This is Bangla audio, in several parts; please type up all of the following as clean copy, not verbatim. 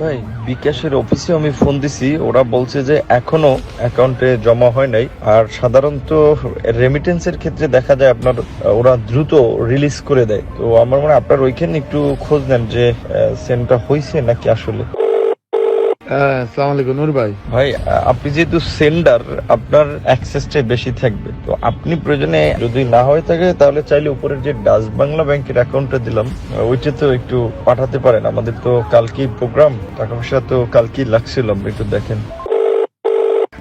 ভাই, বিকাশের অফিসে আমি ফোন দিছি, ওরা বলছে যে এখনো অ্যাকাউন্টে জমা হয় নাই। আর সাধারণত রেমিটেন্সের ক্ষেত্রে দেখা যায় আপনার ওরা দ্রুত রিলিজ করে দেয়। তো আমার মনে হয় আপনার ওইখানে একটু খোঁজ নেন যে সেন্ডটা হয়েছে নাকি আসলে। হ্যাঁ, আসসালামু আলাইকুম নূর ভাই। ভাই, আপনি যেহেতু সেন্ডার, আপনার অ্যাক্সেসটাই বেশি থাকবে। তো আপনি প্রয়োজনে যদি না হয়ে থাকে তাহলে চাইলে উপরের যে ডাচ বাংলা ব্যাংকের অ্যাকাউন্টটা দিলাম ওইটা তো একটু পাঠাতে পারেন। আমাদের তো কালকেই প্রোগ্রাম, টাকা পয়সা তো কালকেই লাগছিল, আপনি একটু দেখেন।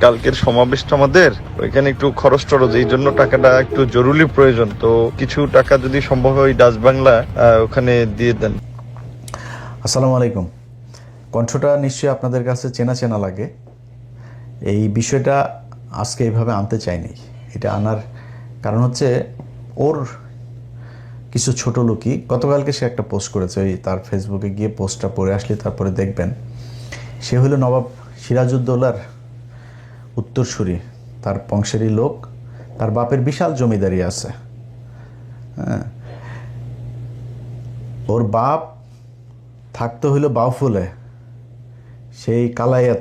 কালকের সমাবেশটা আমাদের ওইখানে একটু খরচ টরচ, এই জন্য টাকাটা একটু জরুরি প্রয়োজন। তো কিছু টাকা যদি সম্ভব হয় ডাচ বাংলা ওখানে দিয়ে দেন। আসসালামু আলাইকুম। কণ্ঠটা নিশ্চয়ই আপনাদের কাছে চেনা চেনা লাগে। এই বিষয়টা আজকে এইভাবে আনতে চাইনি। এটা আনার কারণ হচ্ছে ওর কিছু ছোট লোকই গতকালকে সে একটা পোস্ট করেছে, ওই তার ফেসবুকে গিয়ে পোস্টটা পড়ে আসলে তারপরে দেখবেন। সে হলো নবাব সিরাজউদ্দৌলার উত্তরসূরি, তার বংশেরই লোক। তার বাপের বিশাল জমিদারি আছে। হ্যাঁ, ওর বাপ থাকতে হইলো বাউফলে, সেই কালাইয়া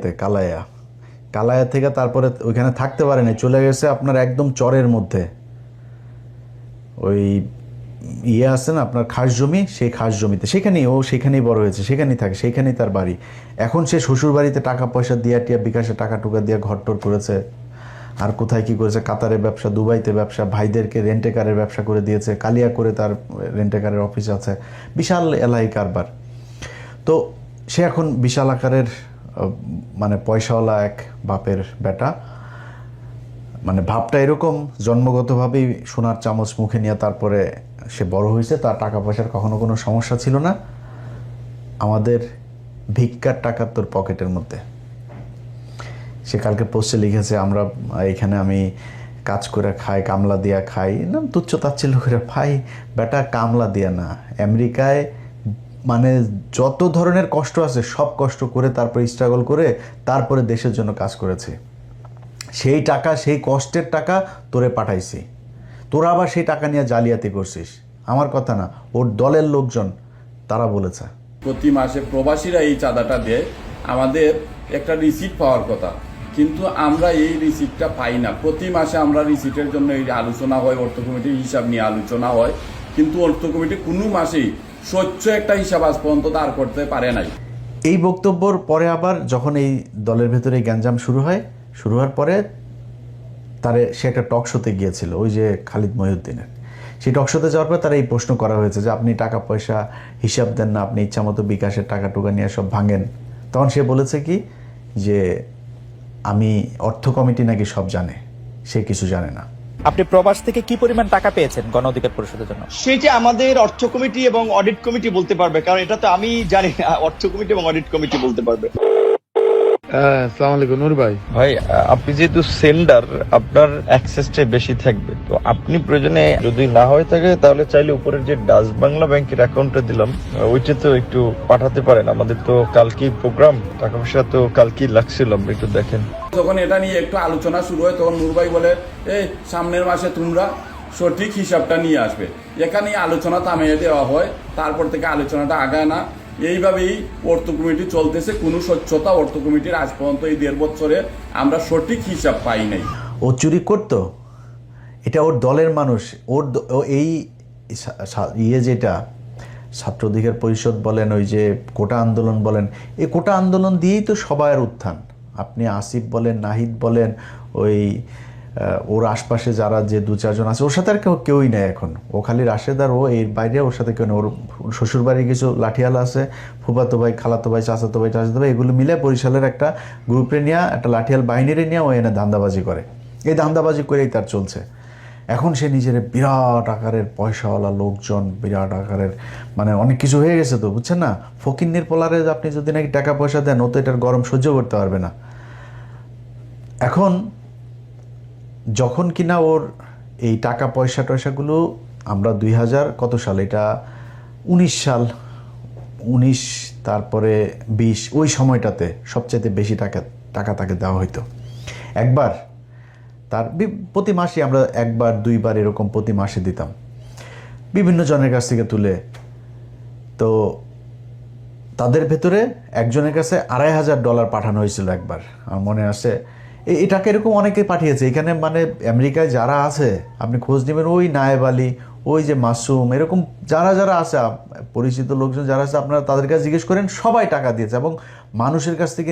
থেকে তারপরে ওইখানে থাকতে পারে না, চলে গেছে আপনার একদম চরের মধ্যে। ওই আছে না আপনার খাস জমি, সেই খাস জমিতে সেখানেই বড় হয়েছে, সেখানেই থাকে, সেইখানেই তার বাড়ি। এখন সে শ্বশুর বাড়িতে টাকা পয়সা দিয়া টিয়া বিকাশে টাকা টুকা দিয়া ঘরটর করেছে। আর কোথায় কি করেছে, কাতারে ব্যবসা, দুবাইতে ব্যবসা, ভাইদেরকে রেন্টেকারের ব্যবসা করে দিয়েছে, কালিয়া করে তার রেন্টেকারের অফিস আছে, বিশাল এলাহি কারবার। তো সে এখন বিশাল আকারের মানে পয়সাওয়ালা এক বাপের বেটা। মানে ভাবটা এরকম, জন্মগতভাবেই সোনার চামচ মুখে নিয়ে তারপরে সে বড় হয়েছে। তার টাকা পয়সার কখনো কোনো সমস্যা ছিল না। আমাদের ভিক্ষার টাকা তোর পকেটের মধ্যে। সে কালকে পোস্টে লিখেছে, আমরা এখানে আমি কাজ করে খাই, কামলা দিয়া খাই না, তুচ্ছ তাচ্ছিল্য করে ভাই বেটা, কামলা দিয়া না, আমেরিকায় মানে যত ধরনের কষ্ট আছে সব কষ্ট করে তারপরে স্ট্রাগল করে তারপরে দেশের জন্য কাজ করেছে। সেই টাকা, সেই কষ্টের টাকা তোরে পাঠাইছি, তোরা আবার সেই টাকা নিয়ে জালিয়াতি করছিস। আমার কথা না, ওর দলের লোকজন তারা বলেছে। প্রতি মাসে প্রবাসীরা এই চাঁদাটা দেয়, আমাদের একটা রিসিপ্ট পাওয়ার কথা, কিন্তু আমরা এই রিসিপ্টটা পাই না। প্রতি মাসে আমরা রিসিপ্টের জন্য এই আলোচনা হয়, অর্থ কমিটির হিসাব নিয়ে আলোচনা হয়, কিন্তু অর্থ কমিটি কোনো মাসেই স্বচ্ছ একটা হিসাব আজ পর্যন্ত দাঁড় করতে পারে নাই। এই বক্তব্যর পরে আবার যখন এই দলের ভেতরে গ্যাঞ্জাম শুরু হওয়ার পরে সে একটা টক শোতে গিয়েছিল, ওই যে খালিদ মহিউদ্দিনের। সেই টক শোতে যাওয়ার পর তার এই প্রশ্ন করা হয়েছে যে আপনি টাকা পয়সা হিসাব দেন না, আপনি ইচ্ছা মতো বিকাশের টাকা টুকা নিয়ে সব ভাঙেন। তখন সে বলেছে কি যে আমি অর্থ কমিটি নাকি সব জানে, সে কিছু জানে না। আপনি প্রবাস থেকে কি পরিমাণ টাকা পেয়েছেন গণ অধিকার পরিষদের জন্য? সেটা আমাদের অর্থ কমিটি এবং অডিট কমিটি বলতে পারবে, কারণ এটা তো আমি জানি না, অর্থ কমিটি এবং অডিট কমিটি বলতে পারবে। হ্যাঁ, আসসালামু আলাইকুম নূর ভাই। ভাই, আপনি যেহেতু সেন্ডার, আপনার অ্যাক্সেসটাই বেশি থাকবে। তো আপনি প্রয়োজনে যদি না হয়ে থাকে তাহলে চাইলে উপরের যে ডাচ বাংলা ব্যাংকের অ্যাকাউন্টটা দিলাম ওইটা তো একটু পাঠাতে পারেন। আমাদের তো কালকেই প্রোগ্রাম, টাকা পয়সা তো কালকেই লাগছিল, আপনি একটু দেখেন। যখন এটা নিয়ে একটু আলোচনা শুরু হয় তখন নূর ভাই বলে, এই সামনের মাসে তোমরা সঠিক হিসাবটা নিয়ে আসবে। এখানে আলোচনা থামিয়ে দেওয়া হয়, তারপর থেকে আলোচনাটা আগায় না। এইভাবেই অর্থ কমিটি চলতেছে, কোনো স্বচ্ছতা অর্থ কমিটির আজ পর্যন্ত এই 1.5 বছরে আমরা সঠিক হিসাব পাই নাই। ও চুরি করতো, এটা ওর দলের মানুষ। এই যেটা ছাত্র অধিকার পরিষদ বলেন, ওই যে কোটা আন্দোলন বলেন, এই কোটা আন্দোলন দিয়েই তো সবার উত্থান। আপনি আসিফ বলেন, নাহিদ বলেন, ওই ওর আশপাশে যারা যে 2-4 জন আছে, ওর সাথে আর কেউই নেই এখন। ও খালি রাশেদ আর ও, এর বাইরে ওর সাথে কেউ নেই। ওর শ্বশুরবাড়ির কিছু লাঠিয়াল আছে, ফুফাতো ভাই, খালাতো ভাই, চাচাতো ভাই, এগুলো মিলে বরিশালের একটা গ্রুপে নিয়ে, একটা লাঠিয়াল বাহিনীরে নিয়ে ও এনে ধান্দাবাজি করে। এই ধান্দাবাজি করেই তার চলছে। এখন সে নিজের বিরাট আকারের পয়সাওয়ালা লোকজন, বিরাট আকারের মানে অনেক কিছু হয়ে গেছে তো, বুঝছেন না? ফকিন্নির পোলারে আপনি যদি নাকি টাকা পয়সা দেন, ও তো এটার গরম সহ্য করতে পারবে না। এখন যখন কিনা ওর এই টাকা পয়সাগুলো আমরা 2000 কত সাল, এটা 19 সাল, 19 তারপরে 20, ওই সময়টাতে সবচাইতে বেশি টাকা তাকে দেওয়া হইতো। একবার তার প্রতি মাসে আমরা 1-2 এরকম প্রতি মাসে দিতাম বিভিন্ন জনের কাছ থেকে তুলে। তো তাদের ভেতরে একজনের কাছে $2,500 পাঠানো হয়েছিল একবার, আমার মনে আছে। এই টাকা এরকম অনেকে পাঠিয়েছে এখানে, মানে আমেরিকায় যারা আছে আপনি খোঁজ নেবেন, ওই নায়েব আলী, ওই যে মাসুম, এরকম যারা যারা আছে পরিচিত লোকজন যারা আছে, আপনারা তাদের কাছে জিজ্ঞেস করেন, সবাই টাকা দিয়েছে এবং মানুষের কাছ থেকে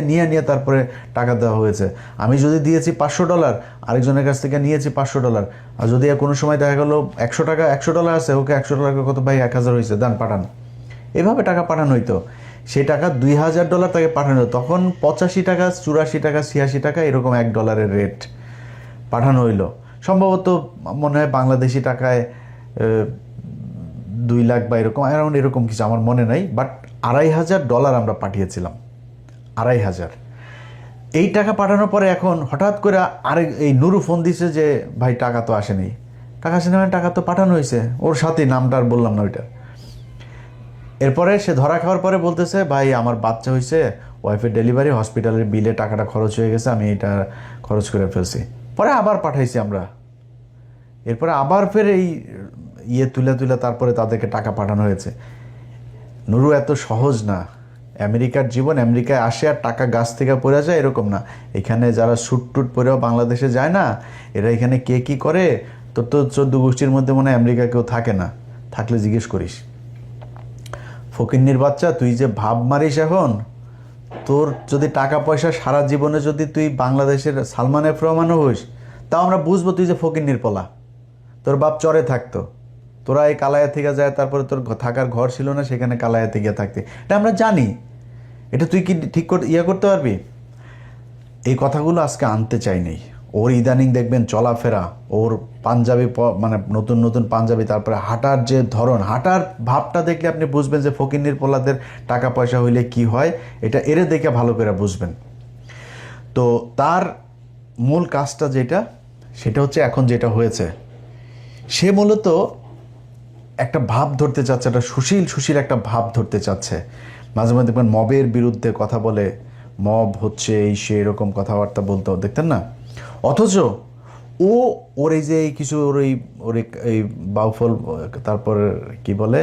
নিয়ে তারপরে টাকা দেওয়া হয়েছে। আমি যদি দিয়েছি $500, আরেকজনের কাছ থেকে নিয়েছি $500, আর যদি কোনো সময় দেখা গেলো $100 আছে, ওকে $100 কত ভাই, 1000 হয়েছে, দান পাঠান, এভাবে টাকা পাঠানো হইতো। সেই টাকা $2,000 তাকে পাঠানো হতো। তখন $85, $84, $86 এরকম $1 রেট পাঠানো হইলো। সম্ভবত মনে হয় বাংলাদেশি টাকায় 2 লাখ বা এরকম অ্যারাউন্ড এরকম কিছু, আমার মনে নাই। বাট $2,500 আমরা পাঠিয়েছিলাম, 2,500। এই টাকা পাঠানোর পরে এখন হঠাৎ করে এই নুরু ফোন দিছে যে ভাই টাকা তো আসেনি, টাকা তো পাঠানো হয়েছে, ওর সাথে নামটা আর বললাম না ওইটা। এরপরে সে ধরা খাওয়ার পরে বলতেছে ভাই আমার বাচ্চা হয়েছে, ওয়াইফের ডেলিভারি, হসপিটালের বিলে টাকাটা খরচ হয়ে গেছে, আমি এটা খরচ করে ফেলছি। পরে আবার পাঠাইছি আমরা, এরপরে আবার ফের এই তুলে তারপরে তাদেরকে টাকা পাঠানো হয়েছে। নুরু এত সহজ না, আমেরিকার জীবন, আমেরিকায় আসে আর টাকা গাছ থেকে পড়ে যায় এরকম না। এখানে যারা স্যুট টুট পরেও বাংলাদেশে যায় না, এরা এখানে কে কী করে, তোর তো 14 গোষ্ঠীর মধ্যে মনে হয় আমেরিকা কেউ থাকে না, থাকলে জিজ্ঞেস করিস। ফকিন্নির বাচ্চা, তুই যে ভাব মারিস এখন, তোর যদি টাকা পয়সা সারা জীবনে যদি তুই বাংলাদেশের সালমান এফ রহমানও হইস, তাও আমরা বুঝবো তুই যে ফকিন্নির পোলা, তোর বাপ চরে থাকতো, তোরা এই কালায়া থেকে যায়, তারপরে তোর থাকার ঘর ছিল না, সেখানে কালায়া থেকে থাকতে, এটা আমরা জানি। এটা তুই কি ঠিক করতে পারবি? এই কথাগুলো আজকে আনতে চাই নেই। ওর ইদানিং দেখবেন চলাফেরা, ওর পাঞ্জাবি, মানে নতুন নতুন পাঞ্জাবি, তারপরে হাঁটার যে ধরন, হাঁটার ভাবটা দেখলে আপনি বুঝবেন যে ফকিন্নির পোলাদের টাকা পয়সা হইলে কি হয়, এটা এরে দেখে ভালো করে বুঝবেন। তো তার মূল কাজটা সেটা হচ্ছে এখন যেটা হয়েছে, সে মূলত একটা ভাব ধরতে চাচ্ছে, একটা সুশীল একটা ভাব ধরতে চাচ্ছে। মাঝে মাঝে দেখবেন মবের বিরুদ্ধে কথা বলে, মব হচ্ছে এই সে এরকম কথাবার্তা বলতো, দেখতেন না? অথচ ওর এই যে কিছু ওর এই বাউফল, তারপর কি বলে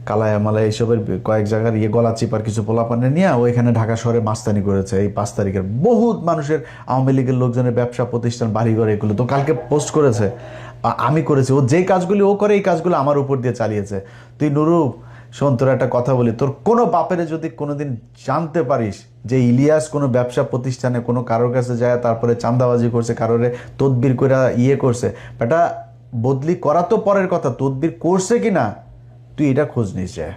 কালায়া মালায় এইসবের কয়েক জায়গার গলা চিপার কিছু পোলাপানে নিয়ে ও এখানে ঢাকা শহরে মাস্তানি করেছে। এই 5 তারিখের বহুত মানুষের, আওয়ামী লীগের লোকজনের ব্যবসা প্রতিষ্ঠান, বাড়িঘর, এগুলো তো কালকে পোস্ট করেছে, আমি করেছি। ও যেই কাজগুলি ও করে, এই কাজগুলো আমার উপর দিয়ে চালিয়েছে। তুই নুরু শোন, তোর একটা কথা বলি, তোর কোনো বাপেরে যদি কোনোদিন জানতে পারিস যে ইলিয়াস কোনো ব্যবসা প্রতিষ্ঠানে কোনো কারোর কাছে যায়, তারপরে চাঁদাবাজি করছে, কারোরে তদবির করে করছে, বেটা বদলি করা তো পরের কথা, তদবির করছে কিনা তুই এটা খোঁজ নিস, যায়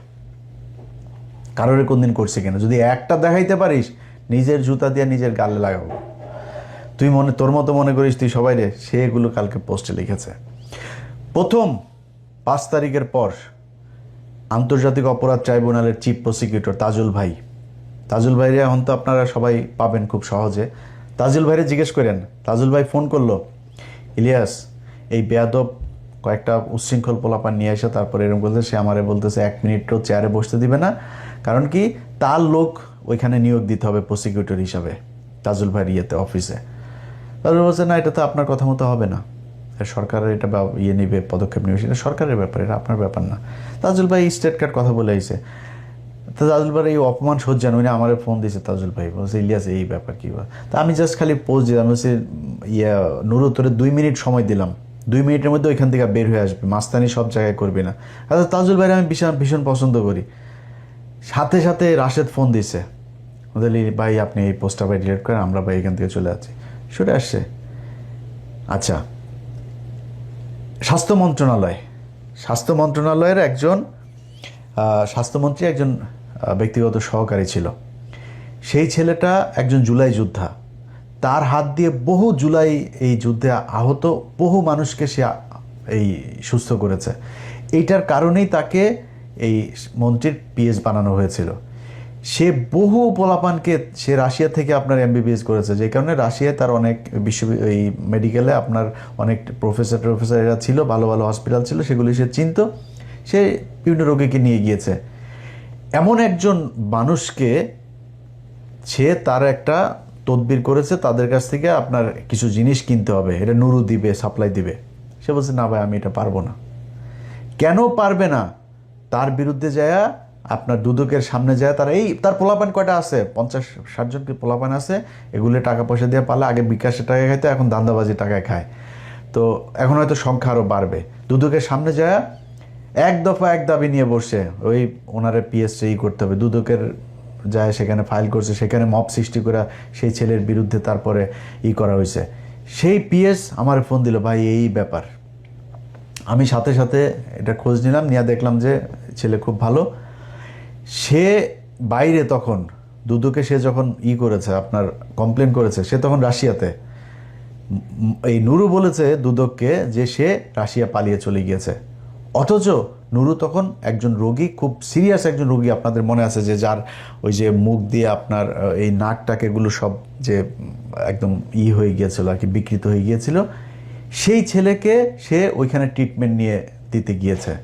কারোরে কোনদিন করছে কিনা। যদি একটা দেখাইতে পারিস, নিজের জুতা দিয়ে নিজের গালে লাগাবো। তুই তোর মতো মনে করিস তুই সবাই রে, সে এগুলো কালকে পোস্টে লিখেছে। প্রথম 5 তারিখের পর আন্তর্জাতিক অপরাধ ট্রাইব্যুনালের চিফ প্রসিকিউটর তাজুল ভাইরে এখন তো আপনারা সবাই পাবেন খুব সহজে। তাজুল ভাইরে জিজ্ঞেস করেন, তাজুল ভাই ফোন করলো, ইলিয়াস এই বেয়াদব কয়েকটা উচ্ছৃঙ্খল পোলাপান নিয়ে এসে তারপরে এরকম বলতে, সে আমারে বলতেছে 1 মিনিটও চেয়ারে বসতে দিবে না, কারণ কি তার লোক ওইখানে নিয়োগ দিতে হবে প্রসিকিউটর হিসাবে তাজুল ভাইয়ের অফিসে। তাজুল বলছে না, এটা তো আপনার কথা মতো হবে না, সরকারের এটা নেবে, পদক্ষেপ নেবে, সেটা সরকারের ব্যাপার, এটা আপনার ব্যাপার না। তাজুল ভাই স্টেট কার্ড কথা বলে আইছে। তো তাজুল ভাই এই অপমান সহ্য উনি আমার ফোন দিয়েছে, তাজুল ভাই বলছে ইলিয়াস এই ব্যাপার কী। তা আমি জাস্ট খালি পোস্ট দিলাম, বলছি নুরু তোরে 2 মিনিট সময় দিলাম, 2 মিনিটের মধ্যে ওইখান থেকে বের হয়ে আসবে, মাস্তানি সব জায়গায় করবি না। আচ্ছা তাজুল ভাইরে আমি ভীষণ পছন্দ করি। সাথে সাথে রাশেদ ফোন দিছে, বলি ভাই আপনি এই পোস্টটা ভাই ডিলিট করেন, আমরা ভাই এখান থেকে চলে যাচ্ছি, সরে আসছে। আচ্ছা, স্বাস্থ্য মন্ত্রণালয়ের একজন স্বাস্থ্যমন্ত্রী একজন ব্যক্তিগত সহকারী ছিল, সেই ছেলেটা একজন জুলাই যোদ্ধা, তার হাত দিয়ে বহু জুলাই এই যুদ্ধে আহত বহু মানুষকে সে এই সুস্থ করেছে। এইটার কারণেই তাকে এই মন্ত্রীর পিএস বানানো হয়েছিল। সে বহু পোলাপানকে সে রাশিয়া থেকে আপনার MBBS করেছে, যে কারণে রাশিয়ায় তার অনেক এই মেডিকেলে আপনার অনেক প্রফেসর এরা ছিল, ভালো ভালো হসপিটাল ছিল, সেগুলি সে চিনত, সে বিভিন্ন রোগীকে নিয়ে গিয়েছে। এমন একজন মানুষকে সে তার একটা তদবির করেছে, তাদের কাছ থেকে আপনার কিছু জিনিস কিনতে হবে, এটা নুরু দিবে, সাপ্লাই দিবে। সে বলছে না ভাই আমি এটা পারবো না। কেন পারবে না? তার বিরুদ্ধে যায় আপনার দুদকের সামনে যায়, তারা তার পোলাপান কয়টা আছে, 50-60 জন কি পোলাপান আছে, এগুলো টাকা পয়সা দিয়ে পারলে আগে বিকাশের টাকা খাইতো, এখন দান্দাবাজি টাকায় খায়। তো এখন হয়তো সংখ্যা আরও বাড়বে। দুদকের সামনে যায় এক দফা এক দাবি নিয়ে বসছে, ওই ওনারে পিএসসি করতে হবে। দুদকের যায় সেখানে ফাইল করছে, সেখানে মব সৃষ্টি করে সেই ছেলের বিরুদ্ধে তারপরে করা হয়েছে। সেই পিএস আমার ফোন দিল, ভাই এই ব্যাপার। আমি সাথে সাথে এটা খোঁজ নিলাম, নিয়ে দেখলাম যে ছেলে খুব ভালো। সে বাইরে তখন দুদকে সে যখন করেছে, আপনার কমপ্লেন করেছে, সে তখন রাশিয়াতে। এই নুরু বলেছে দুদককে যে সে রাশিয়া পালিয়ে চলে গিয়েছে, অথচ নুরু তখন একজন রোগী, খুব সিরিয়াস একজন রোগী। আপনাদের মনে আছে যে যার ওই যে মুখ দিয়ে আপনার এই নাকটাক এগুলো সব যে একদম হয়ে গিয়েছিল আর কি, বিকৃত হয়ে গিয়েছিল, সেই ছেলেকে সে ওইখানে ট্রিটমেন্ট নিয়ে দিতে গিয়েছে।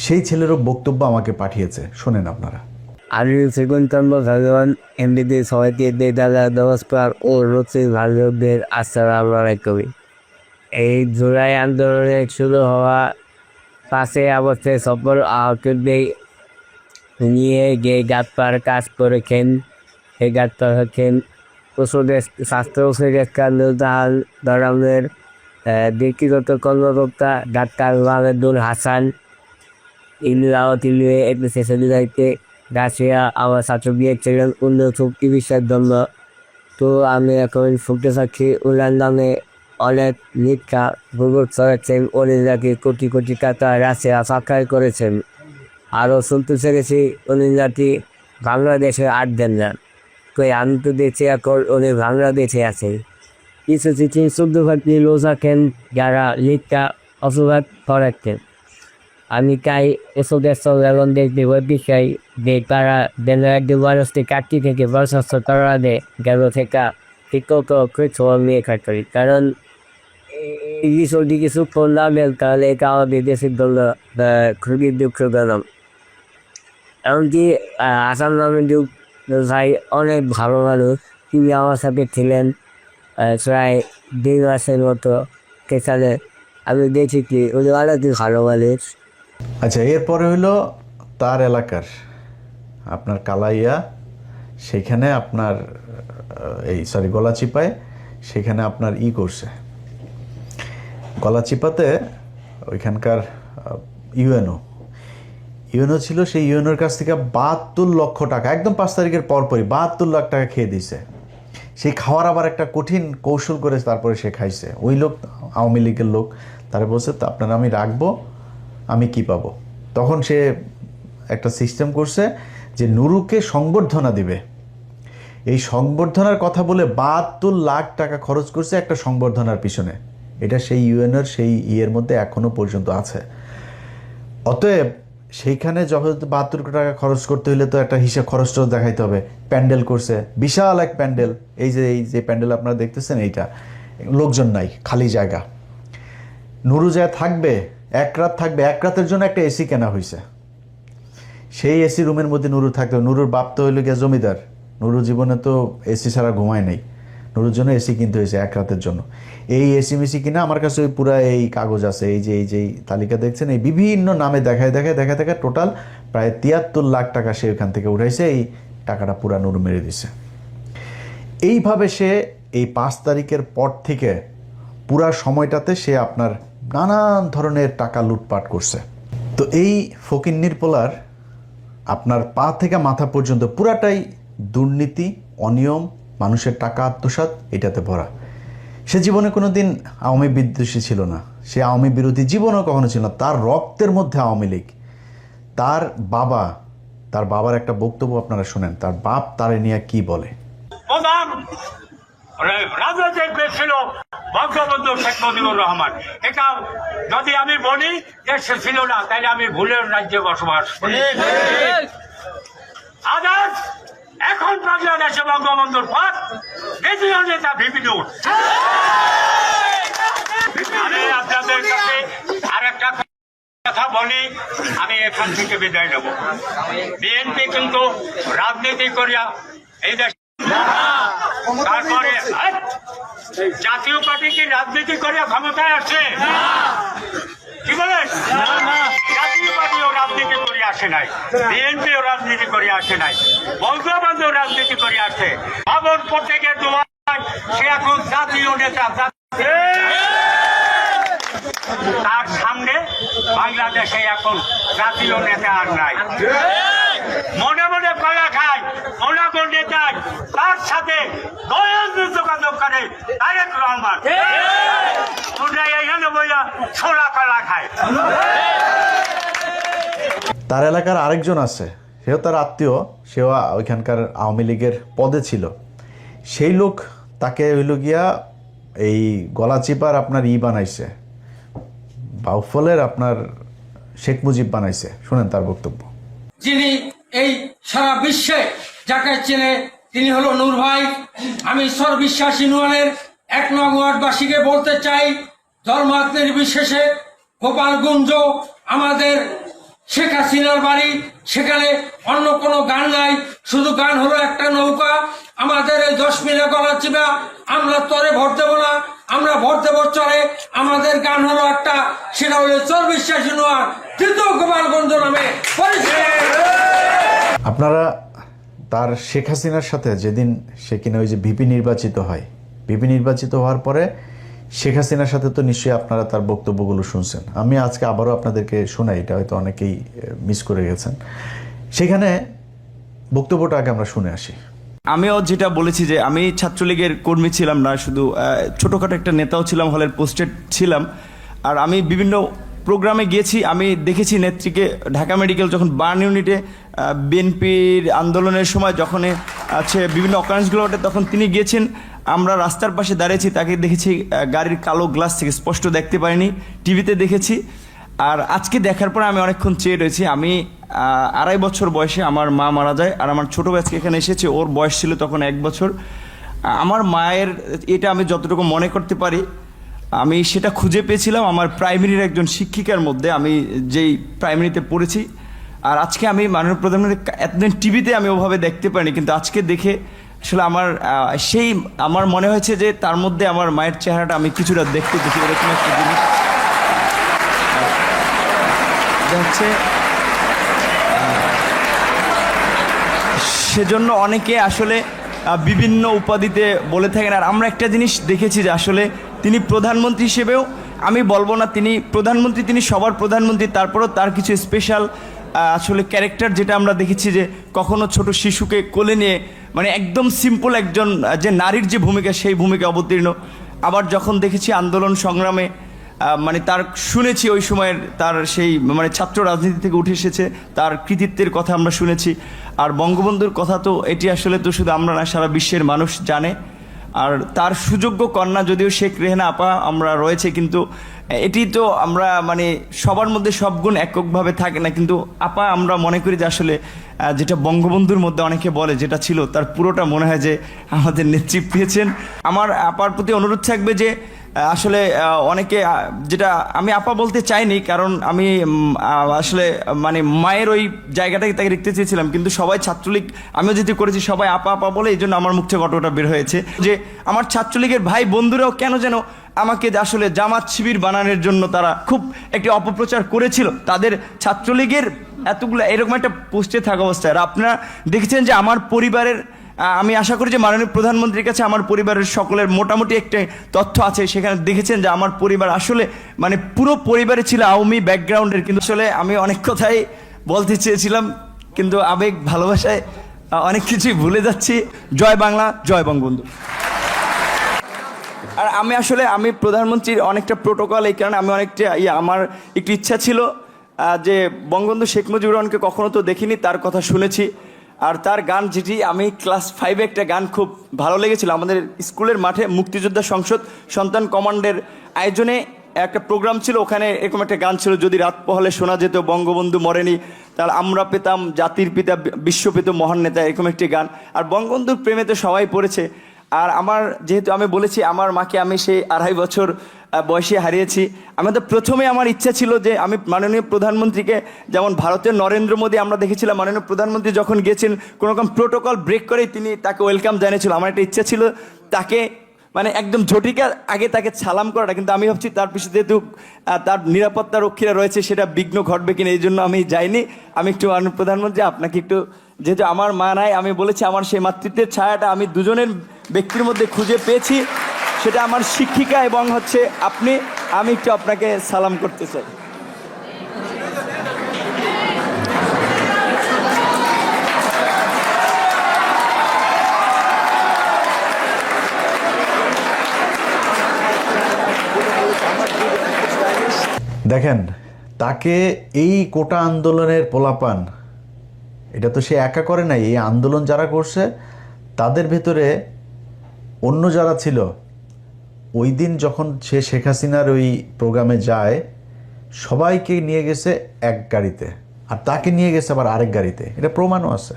সেই ছেলেরও বক্তব্য আমাকে পাঠিয়েছে, শোনেন আপনারা। আমি সেগুনতম্ব ভগবান এমনিতে সবাইকে দাদা নমস্কার ও রচি ভাল্যদের আসসালামু আলাইকুম। এই জুলাই আন্দোলনে শুরু হওয়া 5 আগস্টে সফল আহতদের নিয়ে যে গাছপার কাজ করেছেন, সেই গাছপার হচ্ছেন ওষুধের স্বাস্থ্য ওষুধের ধরনের ব্যক্তিগত কর্মকর্তা ডাক্তার মাহমুদুল হাসান ইন্দ্রাওতিলে এপিসে রাশিয়া আমার ছাত্র গিয়েছিলেন উন্নত চিকিৎসার জন্য। তো আমি এখন শুনতে চাচ্ছি ওনার নামে অনেক মিথ্যা গুজব ছড়াচ্ছেন, উনি নাকি কোটি কোটি টাকা রাশিয়া সরকার করেছেন। আরও শুনতে চেয়েছি উনি নাকি বাংলাদেশে আর দেন না। তো আমি তো দেখছি এখন উনি বাংলাদেশে আছে। কিছু কিছু শুদ্ধভাবে লোক আছেন যারা মিথ্যা অপবাদ ছড়াচ্ছেন। আমি চাই এসবের সঙ্গে দেখতে বিষয় যে তারা যেন একজন মানুষকে কাটতি থেকে বরখাস্ত করা দেয়, গেল থেকে ঠিকমত কিছু নিয়ে খাটরি। কারণ এই বিষয়টি কিছু করলাম, তাহলে এটা আমাদের দেশের জন্য খুবই দুঃখজনক। এমনকি আসাম নামের ভাই অনেক ভালো মানুষ, তিনি আমার সাথে ছিলেন প্রায় 2 মাসের মতো। সেখানে আমি দেখেছি উনি অনেক ভালো মানুষ। আচ্ছা, এরপরে হইলো তার এলাকার আপনার কালাইয়া, সেখানে আপনার গলাচিপায়, সেখানে আপনার করছে গলাচিপাতে ওইখানকার ইউএনও ছিল। সেই ইউএনওর কাছ থেকে 72 লক্ষ টাকা একদম 5 তারিখের পরপরই 72 লাখ টাকা খেয়ে দিছে। সেই খাওয়ার আবার একটা কঠিন কৌশল করে তারপরে সে খাইছে। ওই লোক আওয়ামী লীগের লোক, তারা বলছে তো আপনারা আমি রাখবো, আমি কি পাবো। তখন সে একটা সিস্টেম করছে যে নুরুকে সংবর্ধনা দিবে। এই সংবর্ধনার কথা বলে 72 লাখ টাকা খরচ করছে একটা সংবর্ধনার পিছনে। এটা সেই ইউএনএর সেই মধ্যে এখনো পর্যন্ত আছে। অতএব সেইখানে যখন 72 টাকা খরচ করতে হলে তো একটা হিসাব খরচটাও দেখাইতে হবে। প্যান্ডেল করছে, বিশাল এক প্যান্ডেল। এই যে প্যান্ডেল আপনারা দেখতেছেন, এইটা লোকজন নাই, খালি জায়গা। নুরু যায় থাকবে, 1 রাত থাকবে। 1 রাতের জন্য একটা এসি কেনা হয়েছে। সেই এসি রুমের মধ্যে নুরু থাকতে হবে। নুরুর বাপ তো হইল গিয়া জমিদার, নুরু জীবনে তো এসি ছাড়া ঘুমায় নাই। নুরুর জন্য এসি কিনতে হয়েছে 1 রাতের জন্য। এই এসি মিসি কিনা আমার কাছে ওই পুরা এই কাগজ আছে, এই যে তালিকা দেখছেন, এই বিভিন্ন নামে দেখায় টোটাল প্রায় 73 লাখ টাকা সে ওইখান থেকে উঠাইছে। এই টাকাটা পুরা নুরু মেরে দিছে। এইভাবে সে এই 5 তারিখের পর থেকে পুরা সময়টাতে সে আপনার নানান ধরনের টাকা লুটপাট করছে। তো এই ফকিন্নির পোলার আপনার পা থেকে মাথা পর্যন্ত পুরাটাই দুর্নীতি, অনিয়ম, মানুষের টাকা আত্মসাৎ, এটাতে ভরা। সে জীবনে কোনো দিন আওয়ামী বিদ্বেষী ছিল না, সে আওয়ামী বিরোধী জীবনও কখনো ছিল না। তার রক্তের মধ্যে আওয়ামী লীগ। তার বাবার একটা বক্তব্য আপনারা শোনেন, তার বাপ তারে নিয়ে কি বলে। রাজনৈতিক দেশ ছিল বঙ্গবন্ধু শেখ মুজিবুর রহমান। এটা যদি আমি বলি দেশে ছিল না, তাহলে আমি ভুলের রাজ্যে বসবাস করি। আজ এখন বাংলাদেশে বঙ্গবন্ধুর পথ দ্বিতীয় নেতা বিভিন্ন। আমি আপনাদের কাছে আর একটা কথা বলি, আমি এখান থেকে বিদায় নেব। বিএনপি কিন্তু রাজনীতি করিয়া এই দেশ, তারপরে জাতীয় পার্টি কি রাজনীতি করিয়া ক্ষমতায় আসছে? কি বলেন? জাতীয় পার্টিও রাজনীতি করে আসে। আসে নাই, বিএনপিও রাজনীতি করে আসে নাই, বঙ্গবন্ধু রাজনীতি করে আসে। ভাবন প্রত্যেকের দোয়া সে এখন জাতীয় নেতা। তার সামনে বাংলাদেশে এখন জাতীয় নেতা আর নাই। মনে মনে কলা খায় ওনাগো নেতায়, তার সাথে দয়ালু যোগাযোগ করে তারেক রহমান। তোমরা এখানে বইয়া ছোলা কলা খায়। তার এলাকার আরেকজন আছে, সেও তার আত্মীয়, সেও ওইখানকার আওয়ামী লীগের পদে ছিল। সেই লোক তাকে হইল গিয়া এই গলা চিপার আপনার বানাইছে, বাউফলের আপনার শেখ মুজিব বানাইছে। শুনেন তার বক্তব্য। যিনি এই সারা বিশ্বে যাকে চেনে তিনি হলো নূর ভাই। আমি সর্ববিশ্বাস ইউনিয়নের 1 নং ওয়ার্ডবাসীকে বলতে চাই, ধর্মাত নির্বিশেষে গোপালগঞ্জ আমাদের শেখ হাসিনার বাড়ি, সেখানে অন্য কোনো গান নাই, শুধু গান হলো একটা নৌকা। আমাদের এই 10 মিলে গলা চিপা, আমরা তরে ভোট দেবো না, আমরা ভোট দেবো চরে। আমাদের গান হলো একটা, সেটা হলো সর্ববিশ্বাস ইউনিয়ন তৃতীয় গোপালগঞ্জ নামে পরিচিত। আপনারা তার শেখ হাসিনার সাথে যেদিন সে কিনা ওই যে ভিপি নির্বাচিত হয়, ভিপি নির্বাচিত হওয়ার পরে শেখ হাসিনার সাথে তো নিশ্চয়ই আপনারা তার বক্তব্যগুলো শুনছেন। আমি আজকে আবারও আপনাদেরকে শোনাই, এটা হয়তো অনেকেই মিস করে গেছেন। সেখানে বক্তব্যটা আগে আমরা শুনে আসি। আমিও যেটা বলেছি যে আমি ছাত্রলীগের কর্মী ছিলাম না, শুধু ছোটোখাটো একটা নেতাও ছিলাম, হলের পোস্টেড ছিলাম। আর আমি বিভিন্ন প্রোগ্রামে গিয়েছি, আমি দেখেছি নেত্রীকে ঢাকা মেডিকেল যখন বার্ন ইউনিটে বিএনপির আন্দোলনের সময় যখন আছে বিভিন্ন অকারেন্সগুলো ওঠে, তখন তিনি গিয়েছেন। আমরা রাস্তার পাশে দাঁড়িয়েছি, তাকে দেখেছি গাড়ির কালো গ্লাস থেকে, স্পষ্ট দেখতে পারিনি, টিভিতে দেখেছি। আর আজকে দেখার পর আমি অনেকক্ষণ চেয়ে রয়েছি। আমি 2.5 বছর বয়সে আমার মা মারা যায়, আর আমার ছোটো ভাইকে এখানে এসেছে, ওর বয়স ছিল তখন 1 বছর। আমার মায়ের এটা আমি যতটুকু মনে করতে পারি, আমি সেটা খুঁজে পেয়েছিলাম আমার প্রাইমারির একজন শিক্ষিকার মধ্যে, আমি যেই প্রাইমারিতে পড়েছি। আর আজকে আমি মাননীয় প্রধানমন্ত্রী এতদিন টিভিতে আমি ওভাবে দেখতে পারিনি, কিন্তু আজকে দেখে আসলে আমার মনে হয়েছে যে তার মধ্যে আমার মায়ের চেহারাটা আমি কিছুটা দেখতে দেখি, এরকম একটা জিনিস হচ্ছে। সেজন্য অনেকে আসলে বিভিন্ন উপাধিতে বলে থাকেন। আর আমরা একটা জিনিস দেখেছি যে আসলে তিনি প্রধানমন্ত্রী হিসেবেও, আমি বলবো না তিনি প্রধানমন্ত্রী, তিনি সবার প্রধানমন্ত্রী, তারপরেও তার কিছু স্পেশাল আসলে ক্যারেক্টার যেটা আমরা দেখেছি, যে কখনো ছোট শিশুকে কোলে নিয়ে মানে একদম সিম্পল একজন যে নারীর যে ভূমিকা, সেই ভূমিকা অবতীর্ণ। আবার যখন দেখেছি আন্দোলন সংগ্রামে মানে তার শুনেছি ওই সময়ের তার সেই মানে ছাত্র রাজনীতি থেকে উঠে এসেছে, তার কৃতিত্বের কথা আমরা শুনেছি। আর বঙ্গবন্ধুর কথা তো এটি আসলে তো শুধু আমরা না, সারা বিশ্বের মানুষ জানে। আর তার সুযোগ্য কন্যা যদিও শেখ রেহেনা আপা আমরা রয়েছে, কিন্তু এটি তো আমরা মানে সবার মধ্যে সব গুণ এককভাবে থাকে না, কিন্তু আপা আমরা মনে করি যে আসলে যেটা বঙ্গবন্ধুর মধ্যে অনেকে বলে যেটা ছিল, তার পুরোটা মনে হয় যে আমাদের নেত্রী পেয়েছেন। আমার আপার প্রতি অনুরোধ থাকবে যে আসলে অনেকে, যেটা আমি আপা বলতে চাইনি, কারণ আমি আসলে মানে মায়ের ওই জায়গাটাকে তাকে দেখতে চেয়েছিলাম, কিন্তু সবাই ছাত্রলীগ, আমিও যেটি করেছি সবাই আপা আপা বলে, এই জন্য আমার মুখ থেকে ঘটনাটা বের হয়েছে যে আমার ছাত্রলীগের ভাই বন্ধুরাও কেন যেন আমাকে আসলে জামাত শিবির বানানোর জন্য তারা খুব একটি অপপ্রচার করেছিল। তাদের ছাত্রলীগের এতগুলো এরকম একটা পোস্টে থাকা অবস্থায়, আর আপনারা দেখেছেন যে আমার পরিবারের, আমি আশা করি যে মাননীয় প্রধানমন্ত্রীর কাছে আমার পরিবারের সকলের মোটামুটি একটা তথ্য আছে, সেখানে দেখেছেন যে আমার পরিবার আসলে মানে পুরো পরিবারে ছিল আওয়ামী ব্যাকগ্রাউন্ডের। কিন্তু আসলে আমি অনেক কথাই বলতে চেয়েছিলাম, কিন্তু আবেগ ভালোবাসায় অনেক কিছুই ভুলে যাচ্ছি। জয় বাংলা, জয় বঙ্গবন্ধু। আর আমি প্রধানমন্ত্রীর অনেকটা প্রোটোকল, এই কারণে আমি অনেকটা আমার একটু ইচ্ছা ছিল যে বঙ্গবন্ধু শেখ মুজিবুর রহমানকে কখনো তো দেখিনি, তার কথা শুনেছি। আর তার গান যেটি আমি ক্লাস 5-এ একটা গান খুব ভালো লেগেছিল, আমাদের স্কুলের মাঠে মুক্তিযোদ্ধা সংসদ সন্তান কমান্ডের আয়োজনে একটা প্রোগ্রাম ছিল, ওখানে এরকম একটা গান ছিল, যদি রাত পোহালে শোনা যেত বঙ্গবন্ধু মরেনি, তাহলে আমরা পেতাম জাতির পিতা বিশ্ব পেত মহান নেতা, এরকম একটি গান। আর বঙ্গবন্ধুর প্রেমে তো সবাই পড়েছে। আর আমার যেহেতু আমি বলেছি আমার মাকে আমি সেই 2.5 বছর বয়সে হারিয়েছি, আমাদের প্রথমে আমার ইচ্ছা ছিল যে আমি মাননীয় প্রধানমন্ত্রীকে, যেমন ভারতের নরেন্দ্র মোদী আমরা দেখেছিলাম মাননীয় প্রধানমন্ত্রী যখন গিয়েছেন কোনো রকম প্রোটোকল ব্রেক করেই তিনি তাকে ওয়েলকাম জানিয়েছিল, আমার একটা ইচ্ছা ছিল তাকে মানে একদম ঝটিকা আগে তাকে সালাম করাটা, কিন্তু আমি ভাবছি তার পিছনে যেহেতু তার নিরাপত্তা রক্ষীরা রয়েছে সেটা বিঘ্ন ঘটবে কিনা, এই জন্য আমি যাইনি। আমি একটু প্রধানমন্ত্রী আপনাকে একটু, যেহেতু আমার মা নাই, আমি বলেছি আমার সেই মাতৃত্বের ছায়াটা আমি দুজনের ব্যক্তির মধ্যে খুঁজে পেয়েছি, সেটা আমার শিক্ষিকা এবং হচ্ছে আপনি। আমি একটু আপনাকে সালাম করতে চাই। দেখেন, তাকে এই কোটা আন্দোলনের পোলাপান, এটা তো সে একা করে নাই, এই আন্দোলন যারা করছে তাদের ভেতরে অন্য যারা ছিল, ওই দিন যখন সে শেখ হাসিনার ওই প্রোগ্রামে যায় সবাইকে নিয়ে গেছে এক গাড়িতে, আর তাকে নিয়ে গেছে আবার আরেক গাড়িতে, এটা প্রমাণও আছে।